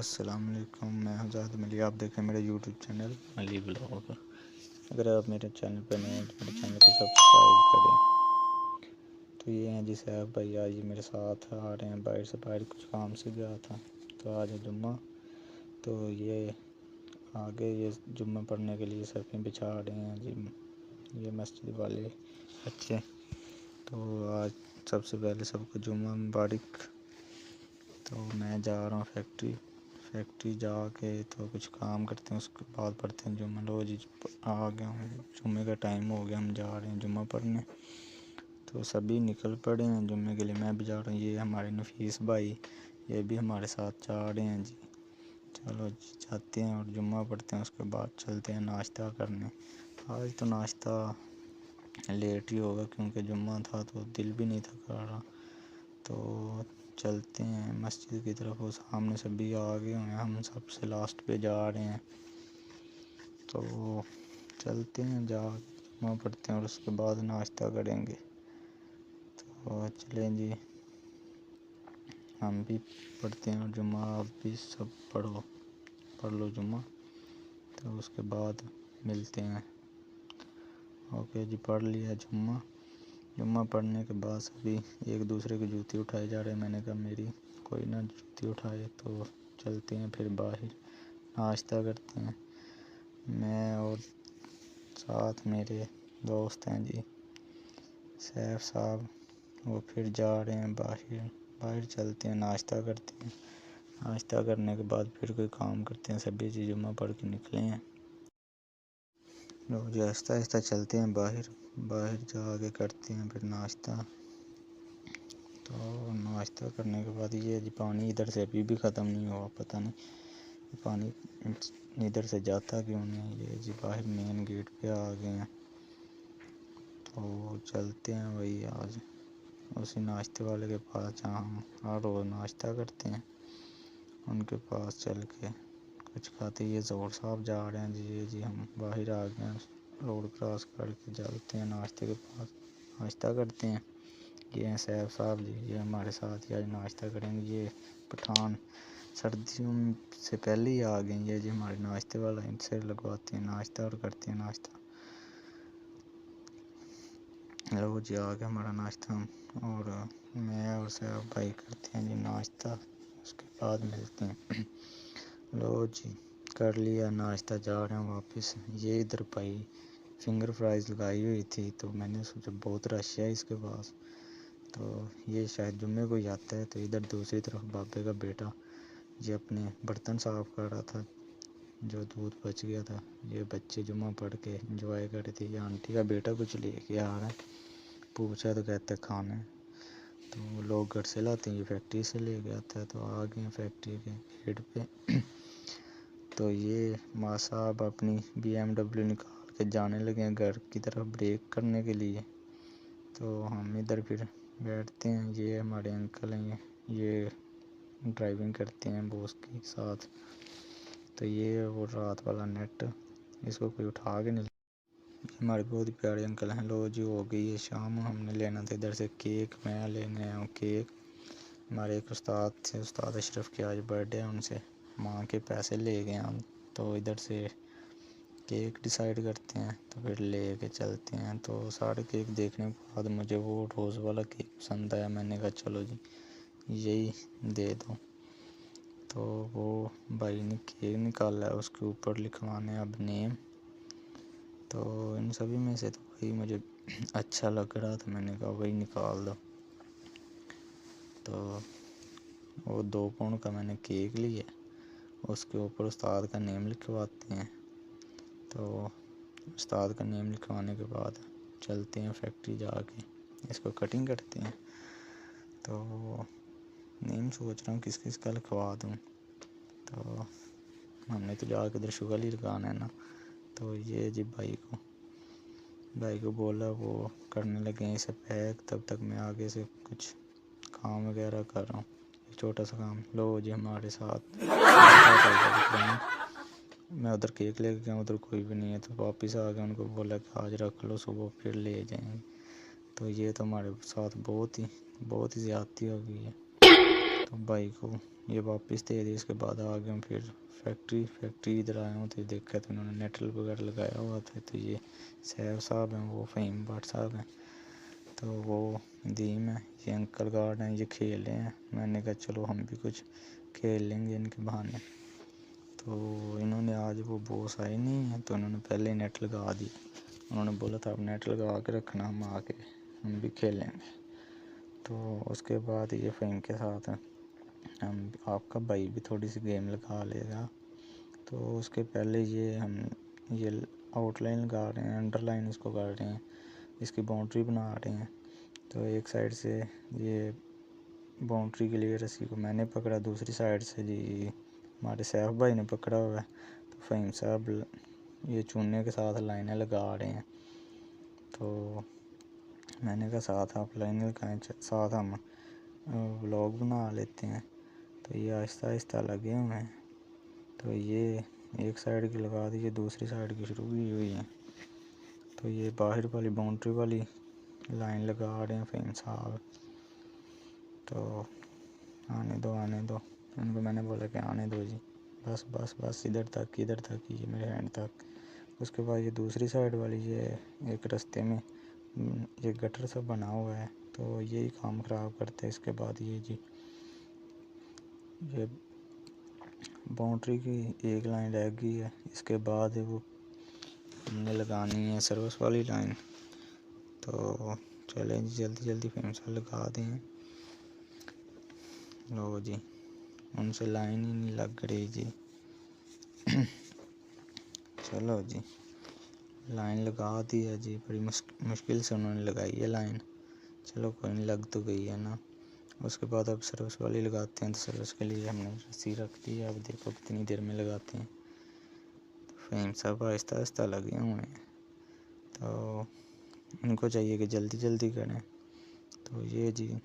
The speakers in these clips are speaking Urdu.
السلام علیکم، میں حضرت ملی، آپ دیکھیں میرے یوٹیوب چینل ملی بلاگ۔ اگر آپ میرے چینل پہ نئے ہیں تو میرے چینل کو سبسکرائب کریں۔ تو یہ ہیں جی صاحب بھائی، آج یہ میرے ساتھ آ رہے ہیں باہر کچھ کام سے گیا تھا، تو آج ہے جمعہ، تو یہ آگے یہ جمعہ پڑھنے کے لیے صفیں بچھا رہے ہیں جی یہ مسجد والے بچے۔ تو آج سب سے پہلے سب کو جمعہ مبارک۔ تو میں جا رہا ہوں فیکٹری جا کے تو کچھ کام کرتے ہیں، اس کے بعد پڑھتے ہیں جمعہ۔ لو جی آ گیا ہوں، جمعے کا ٹائم ہو گیا، ہم جا رہے ہیں جمعہ پڑھنے۔ تو سبھی نکل پڑے ہیں جمعے کے لیے، میں بھی جا رہا ہوں۔ یہ ہمارے نفیس بھائی، یہ بھی ہمارے ساتھ جا رہے ہیں جی۔ چلو جی جاتے ہیں اور جمعہ پڑھتے ہیں، اس کے بعد چلتے ہیں ناشتہ کرنے۔ آج تو ناشتہ لیٹ ہی ہوگا کیونکہ جمعہ تھا تو دل بھی نہیں تھا کر رہا۔ تو چلتے ہیں مسجد کی طرف، وہ سامنے سبھی آ گئے ہیں، ہم سب سے لاسٹ پہ جا رہے ہیں۔ تو چلتے ہیں، جا جمعہ پڑھتے ہیں اور اس کے بعد ناشتہ کریں گے۔ تو چلیں جی، ہم بھی پڑھتے ہیں اور جمعہ آپ بھی سب پڑھ لو جمعہ، تو اس کے بعد ملتے ہیں۔ اوکے جی، پڑھ لیا جمعہ پڑھنے کے بعد سبھی ایک دوسرے کی جوتی اٹھائے جا رہے ہیں۔ میں نے کہا میری کوئی نہ جوتی اٹھائے، تو چلتے ہیں پھر باہر ناشتہ کرتے ہیں۔ میں اور ساتھ میرے دوست ہیں جی سیف صاحب، وہ پھر جا رہے ہیں باہر چلتے ہیں، ناشتہ کرتے ہیں۔ ناشتہ کرنے کے بعد پھر کوئی کام کرتے ہیں، سبھی جی جمعہ پڑھ کے نکلے ہیں۔ لوگ جو آہستہ آہستہ چلتے ہیں باہر جا کے کرتے ہیں پھر ناشتہ۔ تو ناشتہ کرنے کے بعد یہ جی پانی ادھر سے ابھی بھی ختم نہیں ہوا، پتہ نہیں پانی ادھر سے جاتا کیوں نہیں۔ یہ جی باہر مین گیٹ پہ آ گئے ہیں، تو چلتے ہیں وہی آج اسی ناشتے والے کے پاس جہاں ہم ہر روز ناشتہ کرتے ہیں، ان کے پاس چل کے کچھ کھاتے۔ یہ ظہور صاحب جا رہے ہیں جی، یہ جی ہم باہر آ گئے ہیں، روڈ کراس کر کے چلتے ہیں ناشتے کے پاس، ناشتہ کرتے ہیں۔ یہ ہیں سیف صاحب جی، یہ ہمارے ساتھ ہی آج ناشتہ کریں گے۔ یہ پٹھان سردیوں سے پہلے ہی آ گئے ہیں، یہ جی ہمارے ناشتے والا، ان سے لگواتے ہیں ناشتہ اور کرتے ہیں ناشتہ۔ لو جی آ گیا ہمارا ناشتہ، اور میں اور سیف بھائی کرتے ہیں جی ناشتہ، اس کے بعد ملتے ہیں۔ لو جی کر لیا ناشتہ، جا رہے ہیں واپس۔ یہ ادھر بھائی فنگر فرائز لگائی ہوئی تھی، تو میں نے سوچا بہت رش ہے اس کے پاس، تو یہ شاید جمعے کو ہی آتا ہے۔ تو ادھر دوسری طرف بابے کا بیٹا یہ اپنے برتن صاف کر رہا تھا، جو دودھ بچ گیا تھا۔ یہ بچے جمعہ پڑھ کے انجوائے کر رہے تھے۔ یہ آنٹی کا بیٹا کچھ لے کے آ رہا ہے، پوچھا تو کہتے کھانا ہے، تو لوگ گھر سے لاتے ہیں، یہ فیکٹری سے لے کے آتا ہے۔ تو آ گئے ہیں فیکٹری کے گیٹ پہ۔ تو یہ ماں صاحب اپنی BMW نکال کے جانے لگے ہیں گھر کی طرف بریک کرنے کے لیے، تو ہم ادھر پھر بیٹھتے ہیں۔ یہ ہمارے انکل ہیں، یہ ڈرائیونگ کرتے ہیں باس کے ساتھ۔ تو یہ وہ رات والا نیٹ، اس کو کوئی اٹھا کے نہیں، ہمارے بہت ہی پیارے انکل ہیں۔ لو جی ہو گئی ہے شام، ہم نے لینا تھا ادھر سے کیک، میں لینے آیا ہوں کیک۔ ہمارے ایک استاد تھے، استاد اشرف کے آج برتھ ڈے ہے، ان سے ماں کے پیسے لے گئے ہم، تو ادھر سے کیک ڈیسائیڈ کرتے ہیں، تو پھر لے کے چلتے ہیں۔ تو سارے کیک دیکھنے کے بعد مجھے وہ روز والا کیک پسند آیا، میں نے کہا چلو جی یہی دے دو۔ تو وہ بھائی نے کیک نکالا ہے، اس کے اوپر لکھوانے اب نیم۔ تو ان سبھی میں سے تو وہی مجھے اچھا لگ رہا تھا، میں نے کہا وہی نکال دو۔ تو وہ 2 پاؤنڈ کا میں نے کیک لیا، اس کے اوپر استاد کا نیم لکھواتے ہیں۔ تو استاد کا نیم لکھوانے کے بعد چلتے ہیں فیکٹری، جا کے اس کو کٹنگ کرتے ہیں۔ تو نیم سوچ رہا ہوں کس کس کا لکھوا دوں، تو ہم نے تو جا کے ادھر شگل ہی لگانا ہے نا۔ تو یہ جی بھائی کو بولا، وہ کرنے لگے ہیں اسے پیک، تب تک میں آگے سے کچھ کام وغیرہ کر رہا ہوں، ایک چھوٹا سا کام۔ لو جی ہمارے ساتھ میں ادھر کیک لے کے گیا، ادھر کوئی بھی نہیں ہے، تو واپس آ گیا، ان کو بولا کہ آج رکھ لو، صبح پھر لے جائیں گے۔ تو یہ تو ہمارے ساتھ بہت ہی زیادتی ہو گئی ہے۔ تو بھائی کو یہ واپس دے دی. اس کے بعد آ گئے پھر فیکٹری ادھر آئے ہوں تو دیکھا تو انہوں نے نیٹ وغیرہ لگایا ہوا تھا. تو یہ سیف صاحب ہیں, وہ فہیم بٹ صاحب ہیں, تو وہ ندیم ہے, یہ انکل گارڈ ہیں, یہ کھیل رہے ہیں. میں نے کہا چلو ہم بھی کچھ کھیل لیں گے ان کے بہانے. تو انہوں نے آج وہ بوس آئے نہیں ہیں تو انہوں نے پہلے نیٹ لگا دی. انہوں نے بولا تھا اب نیٹ لگا کے رکھنا, ہم آ کے ہم بھی کھیلیں گے. تو اس کے بعد یہ فہیم کے ساتھ آپ کا بھائی بھی تھوڑی سی گیم لگا لے گا. تو اس کے پہلے یہ آؤٹ لائن لگا رہے ہیں, انڈر لائن اس کو کر رہے ہیں, اس کی باؤنڈری بنا رہے ہیں. تو ایک سائڈ سے یہ باؤنڈری کے لیے رسی کو میں نے پکڑا, دوسری سائڈ سے جی ہمارے سیف بھائی نے پکڑا ہوا ہے. تو فہیم صاحب یہ چونے کے ساتھ لائنیں لگا رہے ہیں. تو میں نے کہا ساتھ آپ لائنیں لگائیں, ساتھ ہم ولاگ بنا لیتے ہیں. تو یہ آہستہ آہستہ لگے ہوئے ہیں. تو یہ ایک سائڈ کی لگا دی, دوسری سائڈ کی شروع کی ہوئی ہے. تو یہ باہر والی باؤنڈری والی لائن لگا رہے ہیں فہیم صاحب. تو آنے دو ان کو میں نے بولا کہ آنے دو جی, بس ادھر تک یہ میرے ہینڈ تک. اس کے بعد یہ دوسری سائڈ والی یہ ایک رستے میں یہ گٹر سا بنا ہوا ہے, تو یہی کام خراب کرتے. اس کے بعد یہ باؤنڈری کی ایک لائن رہ گئی ہے, اس کے بعد وہ ہم نے لگانی ہے سروس والی لائن. تو چلیں جی جلدی فہیم صاحب لگا دیں. لو جی, ان سے لائن ہی نہیں لگ رہی جی. چلو جی لائن لگا دی ہے جی, بڑی مشکل سے انہوں نے لگائی ہے لائن. چلو کوئی نہیں, لگ تو گئی ہے نا. اس کے بعد اب سروس والی لگاتے ہیں. تو سروس کے لیے ہم نے رسی رکھ دی ہے, اب دیکھو کتنی دیر میں لگاتے ہیں. تو فہیم صاحب آہستہ آہستہ لگے ہوئے ہیں, تو ان کو چاہیے کہ جلدی کریں. تو یہ جی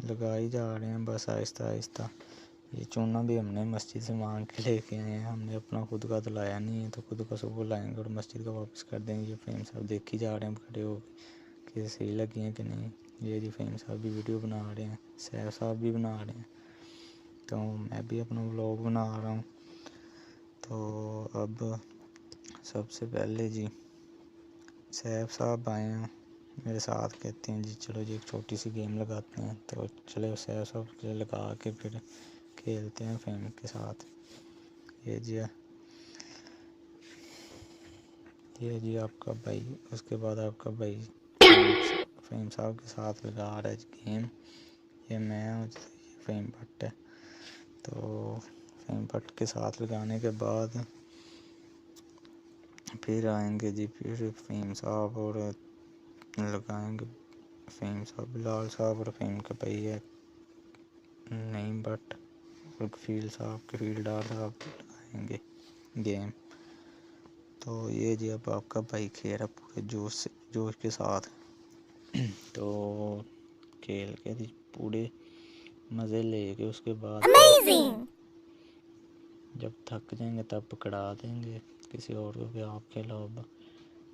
لگا ہی جا رہے ہیں بس آہستہ آہستہ. یہ چونا بھی ہم نے مسجد سے مانگ کے لے کے آئے ہیں, ہم نے اپنا خود کا تو لایا نہیں ہے. تو خود کا صبح لائیں گے اور مسجد کا واپس کر دیں گے. یہ فہیم صاحب دیکھ ہی جا رہے ہیں کھڑے ہو کہ صحیح لگی ہیں کہ نہیں. یہ جی فہیم صاحب بھی ویڈیو بنا رہے ہیں, سیف صاحب بھی بنا رہے ہیں, تو میں بھی اپنا ولاگ بنا رہا ہوں. تو اب سب سے پہلے جی سیف صاحب آئے ہیں میرے ساتھ, کہتے ہیں جی چلو جی ایک چھوٹی سی گیم لگاتے ہیں. تو چلے سیف صاحب کے لگا کے پھر کھیلتے ہیں فہیم کے ساتھ. یہ جی آپ کا بھائی. اس کے بعد آپ کا بھائی فہیم صاحب کے ساتھ لگا رہا ہے گیم. یہ میں ہوں, یہ فہیم بٹ ہے. تو فہیم بٹ کے ساتھ لگانے کے بعد پھر آئیں گے جی پھر فہیم صاحب اور لگائیں گے فہیم صاحب, بلال صاحب اور فہیم کا بھائی ہے نعیم بٹ اور کفیل ڈار صاحب لگائیں گے گیم. تو یہ جی اب آپ کا بھائی کھیل رہا پورے جوش کے ساتھ. تو کھیل کے پورے مزے لے کے اس کے بعد جب تھک جائیں گے تب پکڑا دیں گے کسی اور کو کہ آپ کھیلو اب.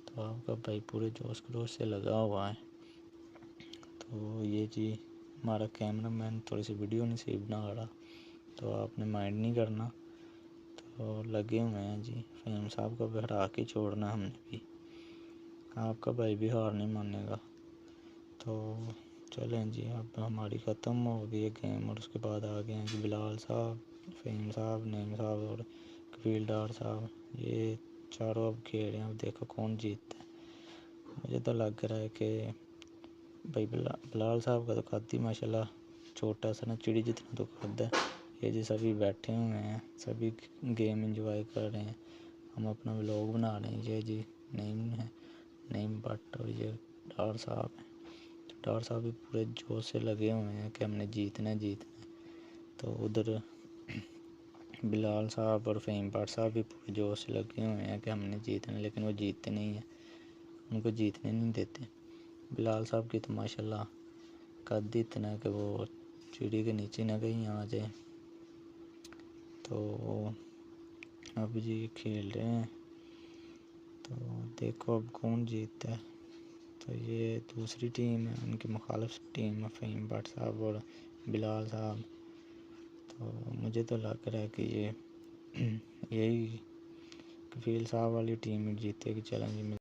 تو آپ کا بھائی پورے جوش خروش سے لگا ہوا ہے. تو یہ جی ہمارا کیمرہ مین تھوڑی سی ویڈیو نہیں صحیح بنا رہا, تو آپ نے مائنڈ نہیں کرنا. تو لگے ہوئے ہیں جی, فہیم صاحب کو بھی ہرا کے چھوڑنا ہم نے بھی, آپ کا بھائی بھی ہار نہیں مانے گا. تو چلیں جی اب ہماری ختم ہو گئی ہے گیم. اور اس کے بعد آ گئے ہیں جی بلال صاحب, فہیم صاحب, نعیم صاحب اور کفیل ڈار صاحب. یہ چاروں اب کھیل رہے ہیں, اب دیکھو کون جیتتا ہے. مجھے تو لگ رہا ہے کہ بھائی بلال صاحب کا تو قد ہی ماشاءاللہ چھوٹا سا نا, چڑی جتنا تو قد ہے. یہ جی سبھی بیٹھے ہوئے ہیں, سبھی گیم انجوائے کر رہے ہیں. ہم اپنا ولاگ بنا رہے ہیں. یہ جی نعیم بٹ اور یہ ڈار صاحب ہیں. ڈار صاحب بھی پورے جوش سے لگے ہوئے ہیں کہ ہم نے جیتنا ہے. تو ادھر بلال صاحب اور فہیم بٹ صاحب بھی پورے جوش سے لگے ہوئے ہیں کہ ہم نے جیتنا ہے, لیکن وہ جیتتے نہیں ہیں, ان کو جیتنے نہیں دیتے. بلال صاحب کی تو ماشاءاللہ قد اتنا ہے کہ وہ چڑی کے نیچے نہ کہیں آ جائے. تو اب جی کھیل رہے ہیں, تو دیکھو اب کون جیتتا ہے. تو یہ دوسری ٹیم ہے, ان کی مخالف ٹیم ہے فہیم بٹ صاحب اور بلال صاحب. مجھے تو لگ رہا ہے کہ یہ یہی کفیل صاحب والی ٹیم جیتے گی. چیلنج